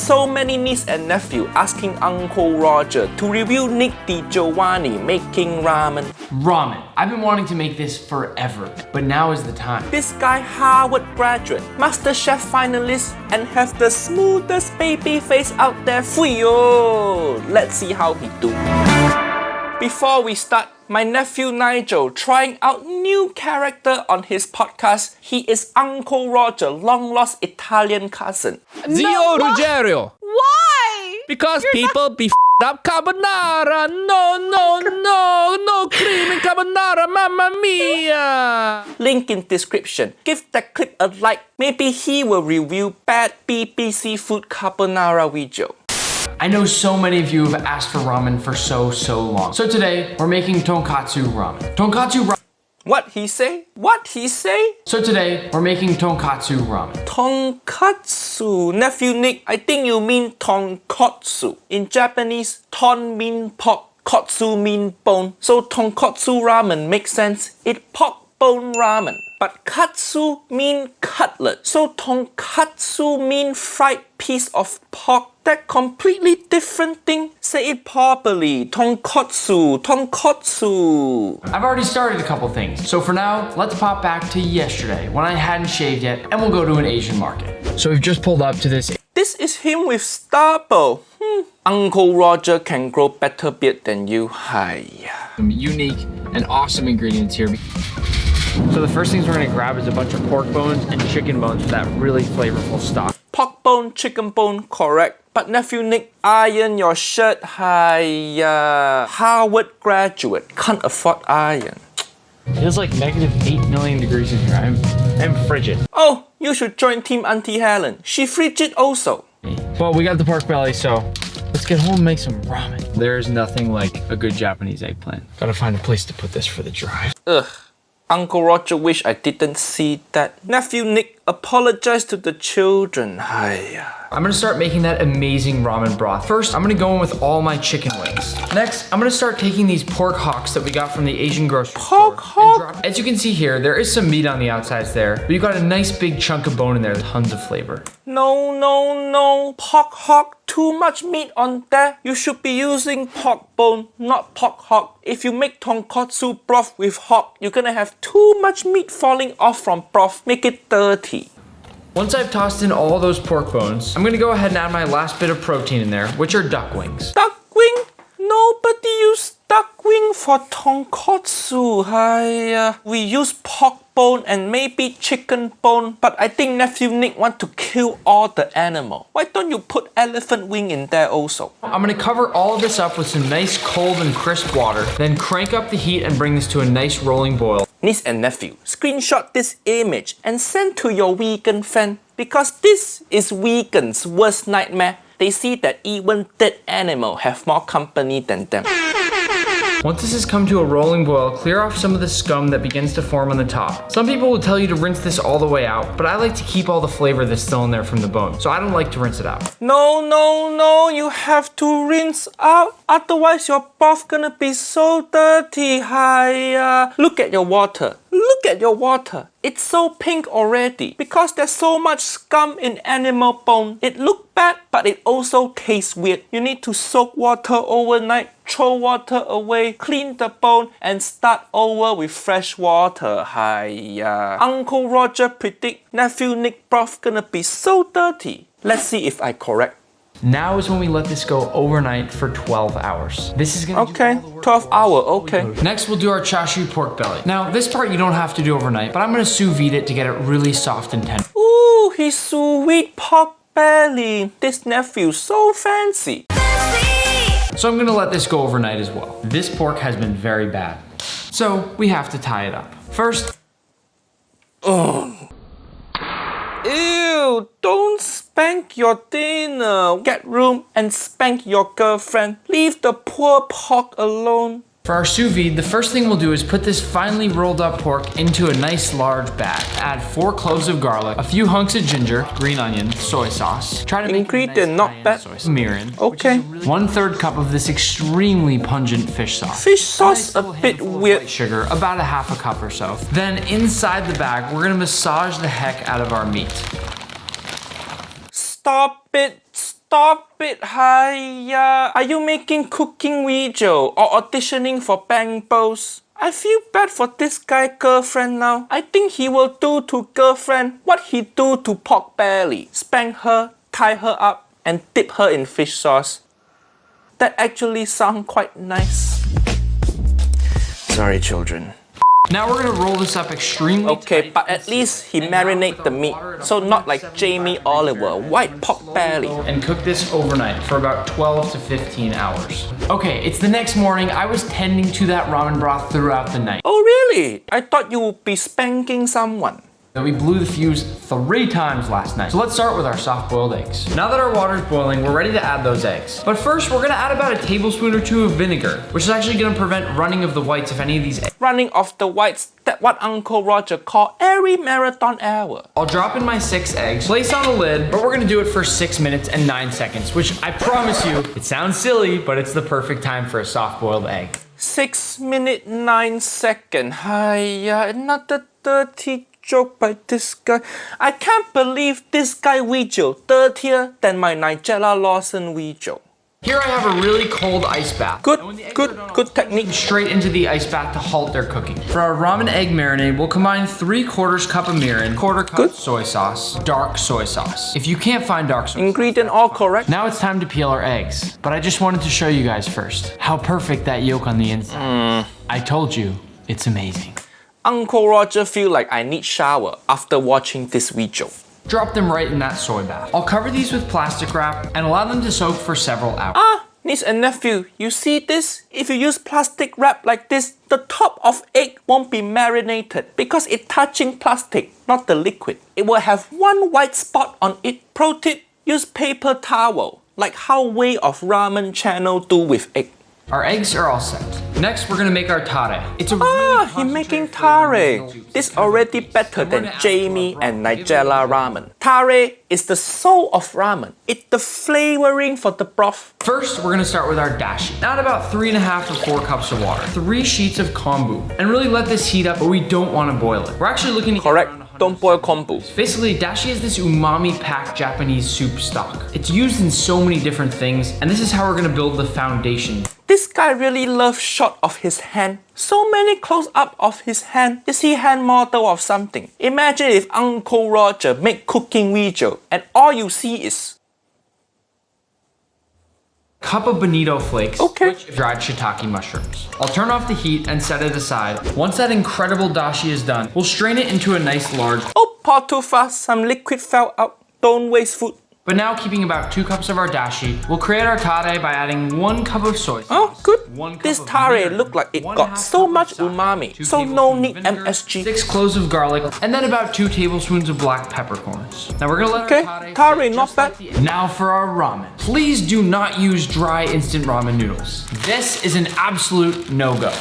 so many niece and nephew asking Uncle Roger to review Nick Digiovanni making ramen. Ramen. I've been wanting to make this forever, but now is the time. This guy Harvard graduate, Masterchef Finalist, and have the smoothest baby face out there for you. Let's see how he do. Before we start, my nephew Nigel trying out new character on his podcast. He is Uncle Roger, long lost Italian cousin. Zio Ruggiero. Why? Because people be up carbonara. No cream in carbonara, mamma mia. Link in description. Give that clip a like. Maybe he will review bad BBC food carbonara video. I know so many of you have asked for ramen for so long. So today, we're making tonkatsu ramen. What he say? What he say? So today, we're making tonkatsu ramen. Tonkatsu. Nephew Nick, I think you mean tonkotsu. In Japanese, ton mean pork, kotsu mean bone. So tonkotsu ramen makes sense. It's pork bone ramen. But katsu mean cutlet. So tonkatsu mean fried piece of pork. That completely different thing. Say it properly. Tonkotsu. I've already started a couple things. So for now, let's pop back to yesterday when I hadn't shaved yet, and we'll go to an Asian market. So we've just pulled up to this. This is him with stubble. Uncle Roger can grow better beard than you. Hi. Some unique and awesome ingredients here. So the first things we're gonna grab is a bunch of pork bones and chicken bones for that really flavorful stock. Pork bone, chicken bone, correct. But nephew Nick, iron your shirt. Hi. Harvard graduate, can't afford iron. It is like -8 million degrees in here. I'm frigid. Oh, you should join Team Auntie Helen. She frigid also. Well, we got the pork belly, so let's get home and make some ramen. There's nothing like a good Japanese eggplant. Gotta find a place to put this for the drive. Ugh. Uncle Roger wish I didn't see that. Nephew Nick, apologize to the children. Hi. I'm gonna start making that amazing ramen broth. First, I'm gonna go in with all my chicken wings. Next, I'm gonna start taking these pork hocks that we got from the Asian grocery store. Pork hock? As you can see here, there is some meat on the outsides there, but you got a nice big chunk of bone in there, tons of flavor. No. Pork hock, too much meat on that. You should be using pork bone, not pork hock. If you make tonkotsu broth with hock, you're gonna have too much meat falling off from broth. Make it dirty. Once I've tossed in all those pork bones, I'm gonna go ahead and add my last bit of protein in there, which are duck wings. Duck wing? Nobody use duck wing for tonkotsu. Hi. We use pork bone and maybe chicken bone, but I think nephew Nick want to kill all the animal. Why don't you put elephant wing in there also? I'm gonna cover all of this up with some nice cold and crisp water, then crank up the heat and bring this to a nice rolling boil. Niece and nephew, screenshot this image and send to your vegan friend, because this is vegan's worst nightmare. They see that even dead animal have more company than them. Once this has come to a rolling boil, clear off some of the scum that begins to form on the top. Some people will tell you to rinse this all the way out, but I like to keep all the flavor that's still in there from the bone, so I don't like to rinse it out. No, you have to rinse out, otherwise your broth gonna be so dirty. Hi. Look at your water. It's so pink already because there's so much scum in animal bone. It looks bad, but it also tastes weird. You need to soak water overnight, throw water away, clean the bone, and start over with fresh water. Hi. Uncle Roger predict nephew Nick broth gonna be so dirty. Let's see if I correct. Now is when we let this go overnight for 12 hours. This is gonna Okay, do all the work 12 for us. hour, okay. Next, we'll do our chashu pork belly. Now, this part you don't have to do overnight, but I'm gonna sous vide it to get it really soft and tender. Ooh, he's sweet pork belly. This nephew so fancy. So I'm gonna let this go overnight as well. This pork has been very bad, so we have to tie it up. First, Ew, don't spank your dinner. Get room and spank your girlfriend. Leave the poor pork alone. For our sous vide, the first thing we'll do is put this finely rolled up pork into a nice large bag. Add 4 cloves of garlic, a few hunks of ginger, green onion, soy sauce. Try to make Ingredient not bad. soy sauce. Mirin. Okay. 1/3 cup of this extremely pungent fish sauce. Fish sauce Nice a little bit handful of weird. white sugar, about a half a cup or so. Then inside the bag, we're gonna massage the heck out of our meat. Stop it. Stop it, Hiya. Are you making cooking video or auditioning for Bang Bros? I feel bad for this guy girlfriend now. I think he will do to girlfriend what he do to pork belly. Spank her, tie her up, and dip her in fish sauce. That actually sounds quite nice. Sorry, children. Now we're gonna roll this up extremely Okay, tight but at least he marinate the meat, so not like Jamie Oliver, white pork belly. and cook this overnight for about 12 to 15 hours. Okay, it's the next morning. I was tending to that ramen broth throughout the night. Oh really? I thought you would be spanking someone. We blew the fuse 3 times last night. So let's start with our soft-boiled eggs. Now that our water's boiling, we're ready to add those eggs. But first, we're gonna add about a tablespoon or 2 of vinegar, which is actually gonna prevent running of the whites if any of these eggs. Running off the whites, that what Uncle Roger called every marathon hour. I'll drop in my 6 eggs, place on the lid, but we're gonna do it for 6 minutes and 9 seconds, which I promise you, it sounds silly, but it's the perfect time for a soft-boiled egg. 6 minutes 9 seconds. Hiya, another dirty joke by this guy. I can't believe this guy video dirtier than my Nigella Lawson video. Here I have a really cold ice bath. Good, And when the eggs good, are done, good I'll technique. put them straight into the ice bath to halt their cooking. For our ramen egg marinade, we'll combine 3/4 cup of mirin, 1/4 cup Good. soy sauce, dark soy sauce. If you can't find dark soy sauce, Ingredient all correct. now it's time to peel our eggs. But I just wanted to show you guys first how perfect that yolk on the inside. I told you, it's amazing. Uncle Roger feel like I need shower after watching this video. Drop them right in that soy bath. I'll cover these with plastic wrap and allow them to soak for several hours. Niece and nephew, you see this? If you use plastic wrap like this, the top of egg won't be marinated because it's touching plastic, not the liquid. It will have one white spot on it. Pro tip, use paper towel, like how Way of Ramen channel do with egg. Our eggs are all set. Next, we're gonna make our tare. It's a really He making concentrated tare. flavored noodle. This already better than Jamie and Nigella Ramen. Tare is the soul of ramen. It's the flavoring for the broth. First, we're gonna start with our dashi. Add about 3.5 to 4 cups of water, 3 sheets of kombu, and really let this heat up, but we don't wanna boil it. We're actually looking to get Correct. around 100 Don't boil kombu. Basically, dashi is this umami-packed Japanese soup stock. It's used in so many different things, and this is how we're gonna build the foundation. This guy really loves shot of his hand. So many close-up of his hand. Is he hand model of something? Imagine if Uncle Roger make cooking video and all you see is Cup of bonito flakes, Okay. which dried shiitake mushrooms. I'll turn off the heat and set it aside. Once that incredible dashi is done, we'll strain it into a nice large. oh, pour too fast, some liquid fell out. Don't waste food. But now, keeping about 2 cups of our dashi, we'll create our tare by adding 1 cup of soy sauce. Oh, good. 1 cup This of tare mirin, look like it 1/2 got so cup of much sake, umami, 2 so no tablespoons need of vinegar, MSG. 6 cloves of garlic, and then about 2 tablespoons of black peppercorns. Now we're gonna let Okay, our tare tare, sit not just bad. like now for our ramen. Please do not use dry instant ramen noodles. This is an absolute no-go.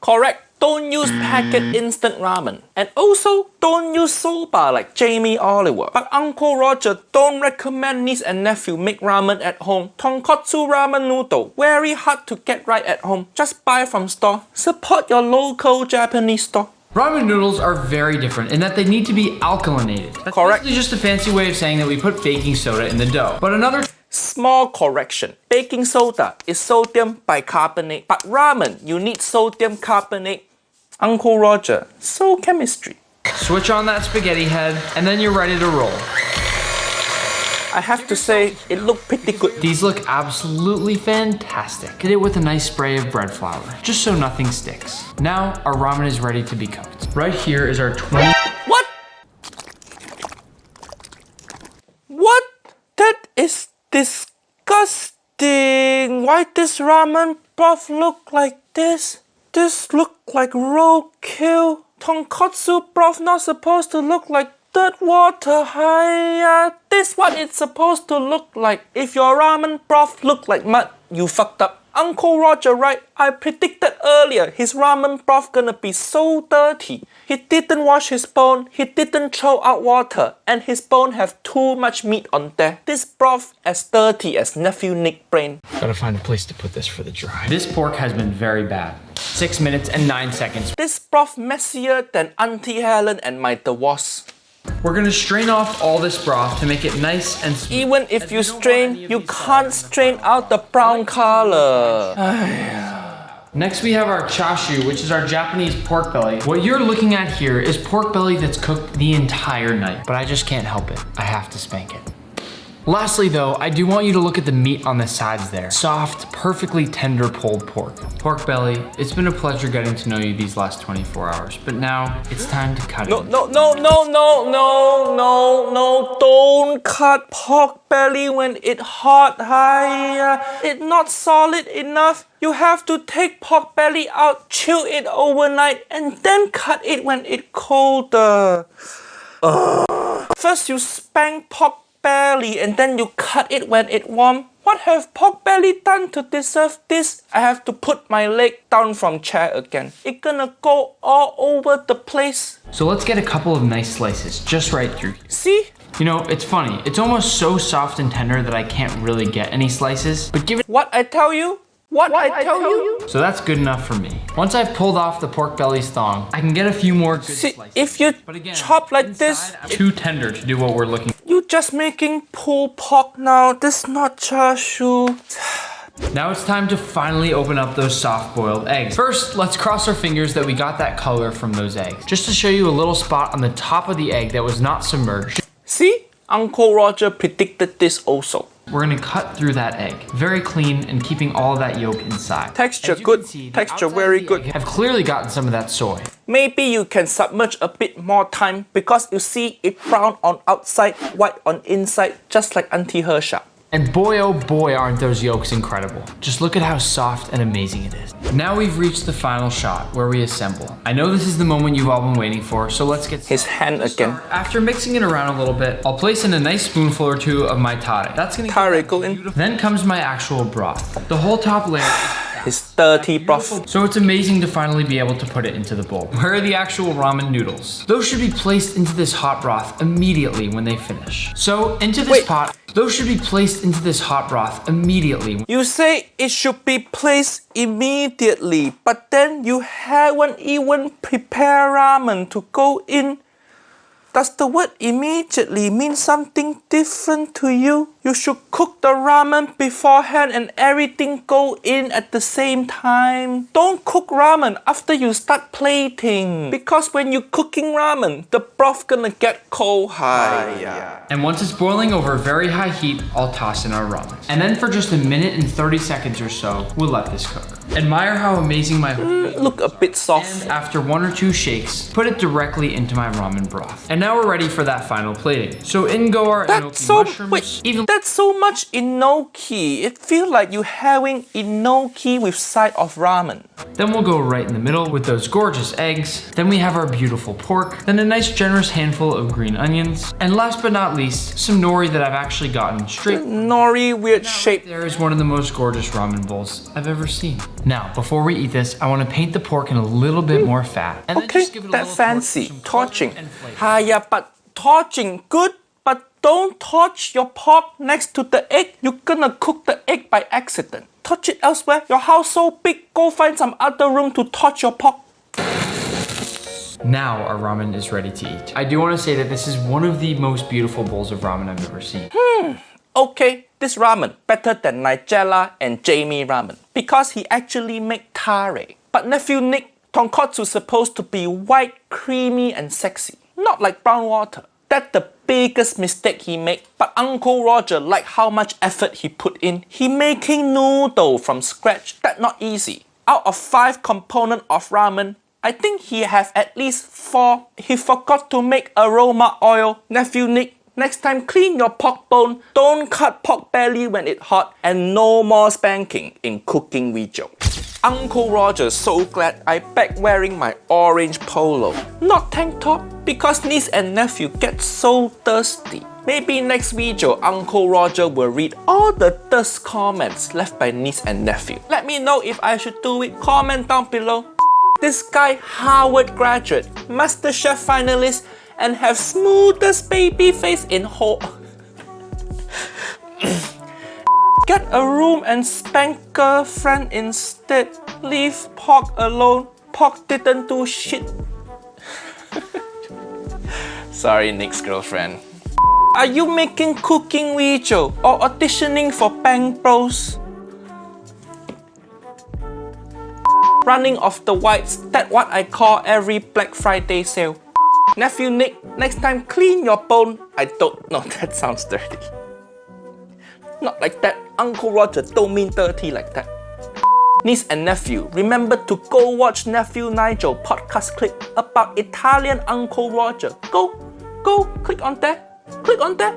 Correct. Don't use packet instant ramen. And also, don't use soba like Jamie Oliver. But Uncle Roger don't recommend niece and nephew make ramen at home. Tonkotsu ramen noodle, very hard to get right at home. Just buy from store. Support your local Japanese store. Ramen noodles are very different in that they need to be alkalinated. That's Correct. basically just a fancy way of saying that we put baking soda in the dough. But another Small correction. Baking soda is sodium bicarbonate. But ramen, you need sodium carbonate. Uncle Roger, so chemistry. switch on that spaghetti head, and then you're ready to roll. I have to say, it looked pretty good. These look absolutely fantastic. Get it with a nice spray of bread flour, just so nothing sticks. Now, our ramen is ready to be cooked. Right here is our 20... What? What? That is disgusting. Why this ramen broth look like this? This look like roadkill. Tonkotsu broth not supposed to look like dirt water. Hiya. This what it's supposed to look like. If your ramen broth look like mud, you fucked up. Uncle Roger, right? I predicted earlier his ramen broth gonna be so dirty. He didn't wash his bone, he didn't throw out water, and his bone have too much meat on there. This broth as dirty as Nephew Nick brain. Gotta find a place to put this for the dry. This pork has been very bad. 6 minutes and 9 seconds. This broth messier than Auntie Helen and my divorce. We're gonna strain off all this broth to make it nice and smooth. Even if you strain, you can't strain out the brown color. Next we have our chashu, which is our Japanese pork belly. What you're looking at here is pork belly that's cooked the entire night, but I just can't help it. I have to spank it. Lastly though, I do want you to look at the meat on the sides there. Soft, perfectly tender pulled pork. Pork belly, it's been a pleasure getting to know you these last 24 hours, but now it's time to cut it. No, don't cut pork belly when it's hot. It's not solid enough. You have to take pork belly out, chill it overnight, and then cut it when it's colder. First you spank pork belly and then you cut it when it's warm. What have pork belly done to deserve this? I have to put my leg down from chair again. It's gonna go all over the place. So let's get a couple of nice slices just right through here. See? You know, it's funny. It's almost so soft and tender that I can't really get any slices, but give it What I tell you? What I tell you? So that's good enough for me. Once I've pulled off the pork belly's thong, I can get a few more good See, slices. if you But again, chop like this, inside, too tender to do what we're looking for. you're just making pulled pork now. This is not chashu. Now it's time to finally open up those soft-boiled eggs. First, let's cross our fingers that we got that color from those eggs. Just to show you a little spot on the top of the egg that was not submerged. See? Uncle Roger predicted this also. We're gonna cut through that egg. Very clean and keeping all of that yolk inside. Texture As you good, can see, the texture outside very of the good. egg have clearly gotten some of that soy. Maybe you can submerge a bit more time because you see it brown on outside, white on inside, just like Auntie Hersha. And boy oh boy aren't those yolks incredible. Just look at how soft and amazing it is. Now we've reached the final shot where we assemble. I know this is the moment you've all been waiting for, so let's get His started. hand again. After mixing it around a little bit, I'll place in a nice spoonful or two of my tare. That's gonna Tare go in. Then comes my actual broth. The whole top layer. His dirty broth. So it's amazing to finally be able to put it into the bowl. Where are the actual ramen noodles? Those should be placed into this hot broth immediately when they finish. So into this pot, those should be placed into this hot broth immediately. You say it should be placed immediately, but then you haven't even prepared ramen to go in. Does the word immediately mean something different to you? You should cook the ramen beforehand and everything go in at the same time. Don't cook ramen after you start plating. Because when you're cooking ramen, the broth gonna get cold high. And once it's boiling over very high heat, I'll toss in our ramen. And then for just a minute and 30 seconds or so, we'll let this cook. Admire how amazing my Look a bit soft. And after 1 or 2 shakes, put it directly into my ramen broth. And now we're ready for that final plating. So in go our enoki mushrooms. That's so much enoki. It feels like you having enoki with side of ramen. Then we'll go right in the middle with those gorgeous eggs. Then we have our beautiful pork. Then a nice generous handful of green onions. And last but not least, some nori that I've actually gotten straight. Nori weird shape. There is one of the most gorgeous ramen bowls I've ever seen. Now, before we eat this, I want to paint the pork in a little bit more fat. And then Okay, just give it a that little fancy. torch, some color Torching. and flavor. Yeah, but torching good, but don't torch your pork next to the egg. You're gonna cook the egg by accident. Torch it elsewhere. Your house so big, go find some other room to torch your pork. Now our ramen is ready to eat. I do want to say that this is one of the most beautiful bowls of ramen I've ever seen. Okay, this ramen better than Nigella and Jamie ramen because he actually make tare. But Nephew Nick, tonkotsu supposed to be white, creamy and sexy, not like brown water. That's the biggest mistake he made. But Uncle Roger like how much effort he put in. He making noodle from scratch. That's not easy. Out of 5 components of ramen, I think he have at least 4. He forgot to make aroma oil. Nephew Nick, next time clean your pork bone. Don't cut pork belly when it's hot. And no more spanking in cooking video. Uncle Roger so glad I back wearing my orange polo. Not tank top because niece and nephew get so thirsty. Maybe next video Uncle Roger will read all the thirst comments left by niece and nephew. Let me know if I should do it. Comment down below. This guy Harvard graduate, Masterchef Finalist and have smoothest baby face in whole. Get a room and spank girlfriend instead. Leave pork alone. Pork didn't do shit. Sorry, Nick's girlfriend. Are you making cooking video or auditioning for Bang Bros? Running off the whites, that's what I call every Black Friday sale. Nephew Nick, next time clean your bone. I don't know, that sounds dirty. Not like that, Uncle Roger don't mean dirty like that. Niece and nephew, remember to go watch Nephew Nigel podcast clip about Italian Uncle Roger. Go, click on that, click on that.